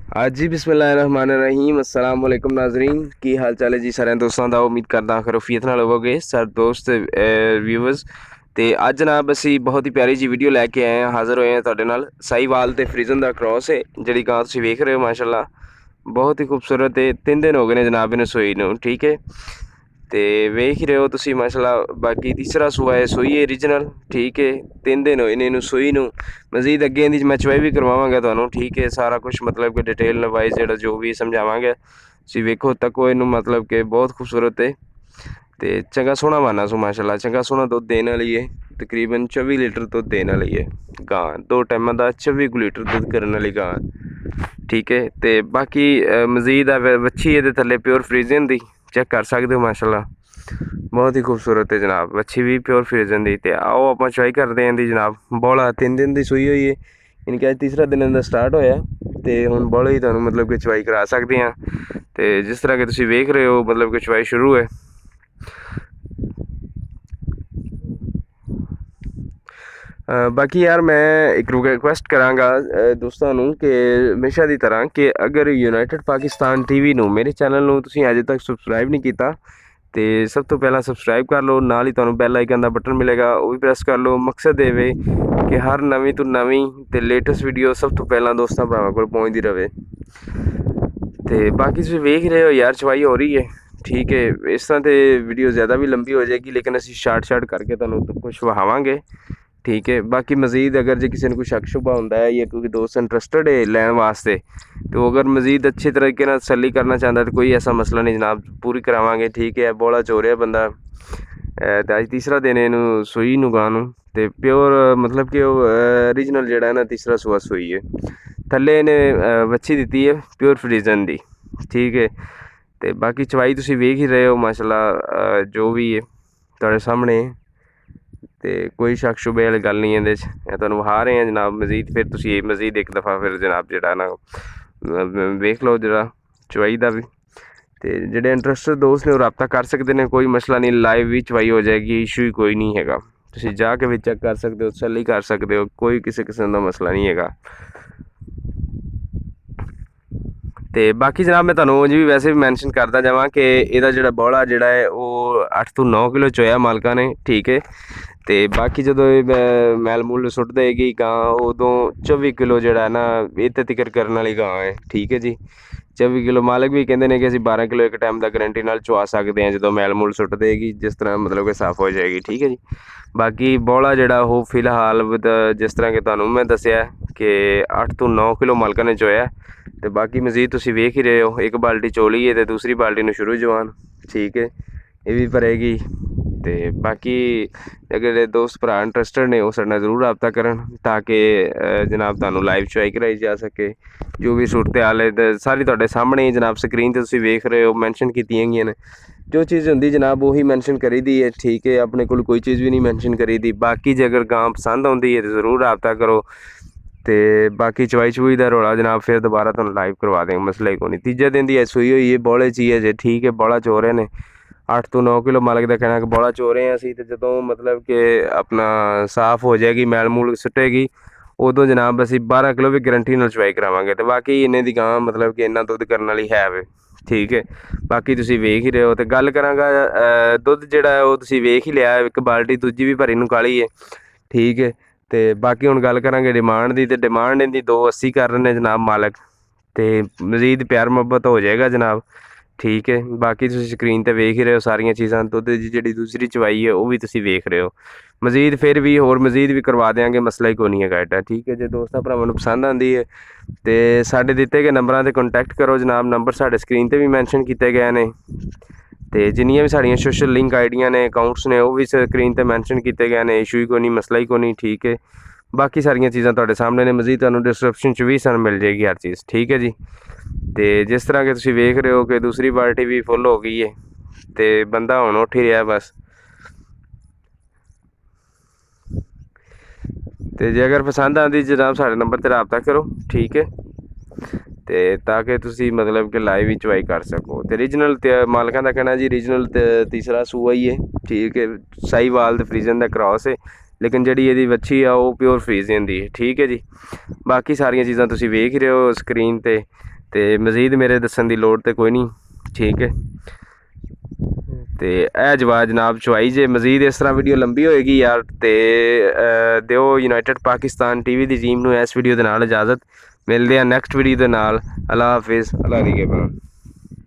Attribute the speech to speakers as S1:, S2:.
S1: आज जी बिस्मिल्लाहिर्रहमानिर्रहीम अस्सलाम वालेकुम नाजरीन की हाल चाल है जी सारे दोस्तों का। उम्मीद करदा खरूफीयत नाल होवोगे सर दोस्त व्यूवर्स। ਤੇ ਅੱਜ ਜਨਾਬ ਅਸੀਂ ਬਹੁਤ ਹੀ ਪਿਆਰੀ ਜੀ ਵੀਡੀਓ ਲੈ ਕੇ ਆਏ ਹਾਂ, ਹਾਜ਼ਰ ਹੋਏ ਹਾਂ ਤੁਹਾਡੇ ਨਾਲ। ਸਾਈਵਾਲ ਤੇ ਫਰੀਜ਼ਨ ਦਾ ਕ੍ਰੋਸ ਹੈ ਜਿਹੜੀ ਗਾਂ ਤੁਸੀਂ ਵੇਖ ਰਹੇ ਹੋ, ਮਾਸ਼ਾਅੱਲਾ ਬਹੁਤ ਹੀ ਖੂਬਸੂਰਤ ਹੈ। 3 ਦਿਨ ਹੋ ਗਏ ਨੇ ਜਨਾਬ ਇਹਨੂੰ ਸੂਈ ਨੂੰ, ਠੀਕ ਹੈ। ਤੇ ਵੇਖ ਹੀ ਰਹੇ ਹੋ ਤੁਸੀਂ ਮਾਸ਼ਾਅੱਲਾ, ਬਾਕੀ ਤੀਸਰਾ ਸੂਆ ਹੈ, ਸੂਈ ਹੈ ਓਰੀਜਨਲ, ਠੀਕ ਹੈ। 3 ਦਿਨ ਹੋਏ ਨੇ ਇਹਨੂੰ ਸੂਈ ਨੂੰ। ਮਜ਼ੀਦ ਅੱਗੇ ਇਹਦੀ ਮੈਂ ਚਵਾਈ ਵੀ ਕਰਵਾਵਾਂਗਾ ਤੁਹਾਨੂੰ, ਠੀਕ ਹੈ। ਸਾਰਾ ਕੁਝ ਮਤਲਬ ਕਿ ਡਿਟੇਲ ਵਾਈਜ਼ ਜਿਹੜਾ ਜੋ ਵੀ ਸਮਝਾਵਾਂਗੇ। ਤੁਸੀਂ ਵੇਖੋ ਤੱਕੋ ਇਹਨੂੰ, ਮਤਲਬ ਕਿ ਬਹੁਤ ਖੂਬਸੂਰਤ ਹੈ ਤੇ ਚੰਗਾ ਸੋਹਣਾ ਮਾਨਾ ਸੋ ਮਾਸ਼ਾਅੱਲਾ। ਚੰਗਾ ਸੋਹਣਾ ਦੁੱਧ ਦੇਣ ਵਾਲੀ ਹੈ, ਤਕਰੀਬਨ 24 ਲੀਟਰ ਦੁੱਧ ਦੇਣ ਵਾਲੀ ਹੈ ਗਾਂ। 2 ਟਾਈਮਾਂ ਦਾ 24 ਲੀਟਰ ਦੁੱਧ ਕਰਨ ਵਾਲੀ ਗਾਂ, ਠੀਕ ਹੈ। ਤੇ ਬਾਕੀ ਮਜ਼ੀਦ ਆ ਵੱਛੀ ਇਹਦੇ ਥੱਲੇ ਪਿਓਰ ਫਰੀਜ਼ਨ ਦੀ, ਚੈੱਕ ਕਰ ਸਕਦੇ ਹੋ ਮਾਸ਼ਾਅੱਲਾ। ਬਹੁਤ ਹੀ ਖੂਬਸੂਰਤ ਹੈ ਜਨਾਬ, ਵੱਛੀ ਵੀ ਪਿਓਰ ਫਰੀਜ਼ਨ ਦੀ। ਤੇ ਆਓ ਆਪਾਂ ਚਵਾਈ ਕਰਦੇ ਹਾਂ ਦੀ ਜਨਾਬ। ਬੋਲਾ 3 ਦਿਨ ਦੀ ਸੂਈ ਹੋਈ ਹੈ, ਯਾਨੀ ਕਿ ਅੱਜ ਤੀਸਰਾ ਦਿਨ ਦਾ ਸਟਾਰਟ ਹੋਇਆ ਤੇ ਹੁਣ ਬੋਲੇ ਹੀ ਤੁਹਾਨੂੰ ਮਤਲਬ ਕਿ ਚਵਾਈ ਕਰਾ ਸਕਦੇ ਹਾਂ। ਤੇ ਜਿਸ ਤਰ੍ਹਾਂ ਕਿ ਤੁਸੀਂ ਵੇਖ ਰਹੇ ਹੋ, ਮਤਲਬ ਕਿ ਚਵਾਈ ਸ਼ੁਰੂ ਹੈ। ਬਾਕੀ ਯਾਰ ਮੈਂ ਇੱਕ ਰਿਕੁਐਸਟ ਕਰਾਂਗਾ ਦੋਸਤਾਂ ਨੂੰ ਕਿ ਹਮੇਸ਼ਾ ਦੀ ਤਰ੍ਹਾਂ ਕਿ ਅਗਰ ਯੂਨਾਈਟਿਡ ਪਾਕਿਸਤਾਨ ਟੀਵੀ ਨੂੰ, ਮੇਰੇ ਚੈਨਲ ਨੂੰ ਤੁਸੀਂ ਅਜੇ ਤੱਕ ਸਬਸਕ੍ਰਾਈਬ ਨਹੀਂ ਕੀਤਾ ਤੇ ਸਭ ਤੋਂ ਪਹਿਲਾਂ ਸਬਸਕ੍ਰਾਈਬ ਕਰ ਲਓ। ਨਾਲ ਹੀ ਤੁਹਾਨੂੰ ਬੈਲ ਆਈਕਨ ਦਾ ਬਟਨ ਮਿਲੇਗਾ, ਉਹ ਵੀ ਪ੍ਰੈਸ ਕਰ ਲਓ। ਮਕਸਦ ਇਹ ਵੇ ਕਿ ਹਰ ਨਵੀਂ ਤੋਂ ਨਵੀਂ ਤੇ ਲੇਟੈਸਟ ਵੀਡੀਓ ਸਭ ਤੋਂ ਪਹਿਲਾਂ ਦੋਸਤਾਂ ਭਰਾਵਾਂ ਕੋਲ ਪਹੁੰਚਦੀ ਰਹੇ। ਤੇ ਬਾਕੀ ਤੁਸੀਂ ਵੇਖ ਰਹੇ ਹੋ ਯਾਰ, ਚਵਾਈ ਹੋ ਰਹੀ ਹੈ, ਠੀਕ ਹੈ। ਇਸ ਤਰ੍ਹਾਂ ਤੇ ਵੀਡੀਓ ਜ਼ਿਆਦਾ ਵੀ ਲੰਬੀ ਹੋ ਜਾਏਗੀ, ਲੇਕਿਨ ਅਸੀਂ ਸ਼ਾਰਟ ਕਰਕੇ ਤੁਹਾਨੂੰ ਕੁਝ ਵਿਖਾਵਾਂਗੇ, ਠੀਕ ਹੈ। ਬਾਕੀ ਮਜ਼ੀਦ ਅਗਰ ਜੇ ਕਿਸੇ ਨੂੰ ਕੋਈ ਸ਼ੱਕ ਸ਼ੁਬਾ ਹੁੰਦਾ ਹੈ ਜਾਂ ਕੋਈ ਦੋਸਤ ਇੰਟਰਸਟਡ ਹੈ ਲੈਣ ਵਾਸਤੇ, तो अगर मज़ीद अच्छे तरीके ਨਾਲ तसल्ली करना चाहता है तो कोई ऐसा मसला नहीं जनाब, पूरी करावांगे, ठीक है। ਬੋਲਾ ਚੋ ਰਿਹਾ ਬੰਦਾ ਤੇ ਅੱਜ ਤੀਸਰਾ ਦਿਨ ਇਹਨੂੰ ਸੂਈ ਨੂੰ ਗਾਂ ਨੂੰ, ਤੇ ਪਿਓਰ ਮਤਲਬ ਕਿ ਉਹ ਓਰੀਜਨਲ ਜਿਹੜਾ ਨਾ ਤੀਸਰਾ ਸੂਆ ਸੂਈ ਹੈ। ਥੱਲੇ ਇਹਨੇ ਵੱਛੀ ਦਿੱਤੀ ਹੈ ਪਿਓਰ ਫਰੀਜ਼ਨ ਦੀ, ਠੀਕ ਹੈ। ਤੇ ਬਾਕੀ ਚਵਾਈ ਤੁਸੀਂ ਵੇਖ ਹੀ ਰਹੇ ਹੋ ਮਾਸ਼ਾਅੱਲਾ, ਜੋ ਵੀ ਹੈ ਤੁਹਾਡੇ ਸਾਹਮਣੇ। ਤੇ ਕੋਈ ਸ਼ੱਕ ਸ਼ੁਬੇ ਵਾਲੀ ਗੱਲ ਨਹੀਂ ਇਹਦੇ 'ਚ, ਇਹ ਤੁਹਾਨੂੰ ਵਿਖਾ ਰਹੇ ਹਾਂ ਜਨਾਬ ਮਜ਼ੀਦ। ਫਿਰ ਤੁਸੀਂ ਮਜ਼ੀਦ ਇੱਕ ਦਫਾ ਫਿਰ ਜਨਾਬ ਜਿਹੜਾ ਨਾ ਵੇਖ ਲਓ ਜਿਹੜਾ ਚਵਾਈ ਦਾ ਵੀ। ਤੇ ਜਿਹੜੇ ਇੰਟਰਸਟਡ ਦੋਸਤ ਨੇ ਉਹ ਰਾਬਤਾ ਕਰ ਸਕਦੇ ਨੇ, ਕੋਈ ਮਸਲਾ ਨਹੀਂ। ਲਾਈਵ ਵੀ ਚਵਾਈ ਹੋ ਜਾਏਗੀ, ਇਸ਼ੂ ਹੀ ਕੋਈ ਨਹੀਂ ਹੈਗਾ। ਤੁਸੀਂ ਜਾ ਕੇ ਵੀ ਚੈੱਕ ਕਰ ਸਕਦੇ ਹੋ, ਤਸੱਲੀ ਕਰ ਸਕਦੇ ਹੋ, ਕੋਈ ਕਿਸੇ ਕਿਸਮ ਦਾ ਮਸਲਾ ਨਹੀਂ ਹੈਗਾ। ਤੇ ਬਾਕੀ ਜਨਾਬ ਮੈਂ ਤੁਹਾਨੂੰ ਉਂਝ ਵੀ ਵੈਸੇ ਵੀ ਮੈਂਸ਼ਨ ਕਰਦਾ ਜਾਵਾਂ ਕਿ ਇਹਦਾ ਜਿਹੜਾ ਬੋਲਾ ਜਿਹੜਾ ਹੈ ਉਹ 8 ਤੋਂ 9 ਕਿਲੋ ਚੋਇਆ ਮਾਲਕਾਂ ਨੇ, ਠੀਕ ਹੈ। ਤੇ ਬਾਕੀ ਜਦੋਂ ਇਹ ਮੈਲ ਮੂਲ ਸੁੱਟ ਦੇਗੀ ਗਾਂ, ਉਦੋਂ 24 ਕਿਲੋ ਜਿਹੜਾ ਨਾ ਇਹ ਤੇ ਤਿਕਰ ਕਰਨ ਵਾਲੀ ਗਾਂ ਹੈ, ਠੀਕ ਹੈ ਜੀ। 24 ਕਿਲੋ ਮਾਲਕ ਵੀ ਕਹਿੰਦੇ ਨੇ ਕਿ ਅਸੀਂ 12 ਕਿਲੋ ਇੱਕ ਟਾਈਮ ਦਾ ਗਰੰਟੀ ਨਾਲ ਚਵਾ ਸਕਦੇ ਹਾਂ ਜਦੋਂ ਮੈਲ ਮੂਲ ਸੁੱਟ ਦੇਗੀ, ਜਿਸ ਤਰ੍ਹਾਂ ਮਤਲਬ ਕਿ ਸਾਫ਼ ਹੋ ਜਾਏਗੀ, ਠੀਕ ਹੈ ਜੀ। ਬਾਕੀ ਬੋਲਾ ਜਿਹੜਾ ਉਹ ਫਿਲਹਾਲ ਜਿਸ ਤਰ੍ਹਾਂ ਕਿ ਤੁਹਾਨੂੰ ਮੈਂ ਦੱਸਿਆ ਕਿ 8 ਤੋਂ 9 ਕਿਲੋ ਮਾਲਕਾਂ ਨੇ ਚੋਇਆ। ਤੇ ਬਾਕੀ ਮਜ਼ੀਦ ਤੁਸੀਂ ਵੇਖ ਹੀ ਰਹੇ ਹੋ, ਇੱਕ ਬਾਲਟੀ ਚੋਲੀ ਹੈ ਤੇ ਦੂਸਰੀ ਬਾਲਟੀ ਨੂੰ ਸ਼ੁਰੂ ਜਵਾਨ, ਠੀਕ ਹੈ। ਇਹ ਵੀ ਭਰੇਗੀ। ਤੇ ਬਾਕੀ ਅਗਰ ਦੋਸਤ ਭਰਾ ਇੰਟਰਸਟਡ ਨੇ ਉਹ ਸਾਡੇ ਨਾਲ ਜ਼ਰੂਰ ਰਾਬਤਾ ਕਰਨ, ਤਾਂ ਕਿ ਜਨਾਬ ਤੁਹਾਨੂੰ ਲਾਈਵ ਚਵਾਈ ਕਰਾਈ ਜਾ ਸਕੇ। ਜੋ ਵੀ ਸੂਰਤ ਹਾਲ ਹੈ ਸਾਰੀ ਤੁਹਾਡੇ ਸਾਹਮਣੇ ਜਨਾਬ ਸਕਰੀਨ 'ਤੇ ਤੁਸੀਂ ਵੇਖ ਰਹੇ ਹੋ, ਮੈਂਸ਼ਨ ਕੀਤੀਆਂ ਗਈਆਂ ਨੇ। ਜੋ ਚੀਜ਼ ਹੁੰਦੀ ਜਨਾਬ ਉਹੀ ਮੈਂਸ਼ਨ ਕਰੀ ਦੀ ਹੈ, ਠੀਕ ਹੈ। ਆਪਣੇ ਕੋਲ ਕੋਈ ਚੀਜ਼ ਵੀ ਨਹੀਂ ਮੈਂਸ਼ਨ ਕਰੀ ਦੀ। ਬਾਕੀ ਜੇ ਅਗਰ ਗਾਂ ਪਸੰਦ ਆਉਂਦੀ ਹੈ ਤਾਂ ਜ਼ਰੂਰ ਰਾਬਤਾ ਕਰੋ। ਤੇ ਬਾਕੀ ਚਵਾਈ ਚਵੂਈ ਦਾ ਰੌਲਾ ਜਨਾਬ ਫਿਰ ਦੁਬਾਰਾ ਤੁਹਾਨੂੰ ਲਾਈਵ ਕਰਵਾ ਦੇਂਗੇ, ਮਸਲਾ ਹੀ ਕੋਈ ਨਹੀਂ। ਤੀਜੇ ਦਿਨ ਦੀ ਸੂਈ ਹੋਈ ਹੈ, ਬੋਲੇ 'ਚ ਹੀ ਹੈ ਜੇ, ਠੀਕ ਹੈ। ਬੋਲਾ ਚੋ ਰਹੇ ਨੇ 8 ਤੋਂ 9 ਕਿਲੋ ਮਾਲਕ ਦਾ ਕਹਿਣਾ ਕਿ ਬੋਲਾ ਚੋ ਰਹੇ ਹਾਂ ਅਸੀਂ। ਤੇ ਜਦੋਂ ਮਤਲਬ ਕਿ ਆਪਣਾ ਸਾਫ਼ ਹੋ ਜਾਏਗੀ, ਮੈਲ ਮੂਲ ਸੁੱਟੇਗੀ, ਉਦੋਂ ਜਨਾਬ ਅਸੀਂ 12 ਕਿਲੋ ਵੀ ਗਰੰਟੀ ਨਾਲ ਚਵਾਈ ਕਰਾਵਾਂਗੇ। ਤੇ ਬਾਕੀ ਇੰਨੇ ਦੀ ਗਾਂ ਮਤਲਬ ਕਿ ਇੰਨਾ ਦੁੱਧ ਕਰਨ ਵਾਲੀ ਹੈ ਵੇ, ਠੀਕ ਹੈ। ਬਾਕੀ ਤੁਸੀਂ ਵੇਖ ਹੀ ਰਹੇ ਹੋ। ਤੇ ਗੱਲ ਕਰਾਂਗਾ ਦੁੱਧ ਜਿਹੜਾ ਉਹ ਤੁਸੀਂ ਵੇਖ ਹੀ ਲਿਆ, ਇੱਕ ਬਾਲਟੀ ਦੂਜੀ ਵੀ ਭਰੀ ਨੂੰ ਕਾਲੀ ਹੈ, ਠੀਕ ਹੈ। ਤੇ ਬਾਕੀ ਹੁਣ ਗੱਲ ਕਰਾਂਗੇ ਡਿਮਾਂਡ ਦੀ। ਤੇ ਡਿਮਾਂਡ ਇਹਦੀ 280 ਕਰ ਰਹੇ ਨੇ ਜਨਾਬ ਮਾਲਕ, ਤੇ ਮਜ਼ੀਦ ਪਿਆਰ ਮੁਹੱਬਤ ਹੋ ਜਾਏਗਾ ਜਨਾਬ, ਠੀਕ ਹੈ। ਬਾਕੀ ਤੁਸੀਂ ਸਕਰੀਨ 'ਤੇ ਵੇਖ ਹੀ ਰਹੇ ਹੋ ਸਾਰੀਆਂ ਚੀਜ਼ਾਂ। ਦੁੱਧ ਦੀ ਜਿਹੜੀ ਦੂਸਰੀ ਚਵਾਈ ਹੈ ਉਹ ਵੀ ਤੁਸੀਂ ਵੇਖ ਰਹੇ ਹੋ। ਮਜ਼ੀਦ ਫਿਰ ਵੀ ਹੋਰ ਮਜ਼ੀਦ ਵੀ ਕਰਵਾ ਦਿਆਂਗੇ, ਮਸਲਾ ਹੀ ਕੋਈ ਨਹੀਂ ਹੈਗਾ ਐਡਾ, ਠੀਕ ਹੈ। ਜੇ ਦੋਸਤਾਂ ਭਰਾਵਾਂ ਨੂੰ ਪਸੰਦ ਆਉਂਦੀ ਹੈ ਤੇ ਸਾਡੇ ਦਿੱਤੇ ਗਏ ਨੰਬਰਾਂ 'ਤੇ ਕੰਟੈਕਟ ਕਰੋ ਜਨਾਬ। ਨੰਬਰ ਸਾਡੇ ਸਕਰੀਨ 'ਤੇ ਵੀ ਮੈਂਸ਼ਨ ਕੀਤੇ ਗਏ ਨੇ, ਤੇ ਜਿੰਨੀਆਂ ਵੀ ਸਾਡੀਆਂ ਸੋਸ਼ਲ ਲਿੰਕ ਆਈਡੀਆਂ ਨੇ, ਅਕਾਊਂਟਸ ਨੇ, ਉਹ ਵੀ ਸਕਰੀਨ 'ਤੇ ਮੈਂਸ਼ਨ ਕੀਤੇ ਗਏ ਨੇ। ਇਸ਼ੂ ਹੀ ਕੋਈ ਨਹੀਂ, ਮਸਲਾ ਹੀ ਕੋਈ ਨਹੀਂ, ਠੀਕ ਹੈ। ਬਾਕੀ ਸਾਰੀਆਂ ਚੀਜ਼ਾਂ ਤੁਹਾਡੇ ਸਾਹਮਣੇ ਨੇ। ਮਜ਼ੀਦ ਤੁਹਾਨੂੰ ਡਿਸਕ੍ਰਿਪਸ਼ਨ 'ਚ ਵੀ ਸਾਨੂੰ ਮਿਲ ਜਾਏਗੀ ਹਰ ਚੀਜ਼, ਠੀਕ ਹੈ ਜੀ। ਤੇ ਜਿਸ ਤਰ੍ਹਾਂ ਕਿ ਤੁਸੀਂ ਵੇਖ ਰਹੇ ਹੋ ਕਿ ਦੂਸਰੀ ਬਾਲਟੀ ਵੀ ਫੁੱਲ ਹੋ ਗਈ ਹੈ ਤੇ ਬੰਦਾ ਹੁਣ ਉੱਠ ਹੀ ਰਿਹਾ ਬਸ। ਤੇ ਜੇ ਅਗਰ ਪਸੰਦ ਆਉਂਦੀ ਜਨਾਬ ਸਾਡੇ ਨੰਬਰ 'ਤੇ ਰਾਬਤਾ ਕਰੋ, ਠੀਕ ਹੈ। ਤੇ ਤਾਂ ਕਿ ਤੁਸੀਂ ਮਤਲਬ ਕਿ ਲਾਈਵ ਵੀ ਚਵਾਈ ਕਰ ਸਕੋ। ਤੇ ਰੀਜਨਲ ਤੇ ਮਾਲਕਾਂ ਦਾ ਕਹਿਣਾ ਜੀ ਰੀਜਨਲ ਤੇ ਤੀਸਰਾ ਸੂਆ ਹੀ ਹੈ, ਠੀਕ ਹੈ। ਸਾਈਵਾਲ ਤੇ ਫਰੀਜ਼ਨ ਦਾ ਕ੍ਰਾਸ ਹੈ ਲੇਕਿਨ ਜਿਹੜੀ ਇਹਦੀ ਵੱਛੀ ਆ ਉਹ ਪਿਓਰ ਫਰੀਜ਼ੀਅਨ ਦੀ ਠੀਕ ਹੈ ਜੀ। ਬਾਕੀ ਸਾਰੀਆਂ ਚੀਜ਼ਾਂ ਤੁਸੀਂ ਵੇਖ ਹੀ ਰਹੇ ਹੋ ਸਕਰੀਨ ਤੇ ਮਜ਼ੀਦ ਮੇਰੇ ਦੱਸਣ ਦੀ ਲੋੜ ਤੇ ਕੋਈ ਨਹੀਂ ਠੀਕ ਹੈ। ਤੇ ਇਹ ਜਨਾਬ ਚੁਆਈ ਜੇ ਮਜ਼ੀਦ ਇਸ ਤਰ੍ਹਾਂ ਵੀਡੀਓ ਲੰਬੀ ਹੋਏਗੀ ਯਾਰ ਤੇ ਦਿਓ ਯੂਨਾਈਟਿਡ ਪਾਕਿਸਤਾਨ TV ਦੀ ਟੀਮ ਨੂੰ ਇਸ ਵੀਡੀਓ ਦੇ ਨਾਲ ਇਜਾਜ਼ਤ। ਮਿਲਦੇ ਆ ਨੈਕਸਟ ਵੀਡੀਓ ਦੇ ਨਾਲ। ਅੱਲਾ ਹਾਫਿਜ਼, ਅੱਲਾ ਨਿਗਹਿਬਾਨ।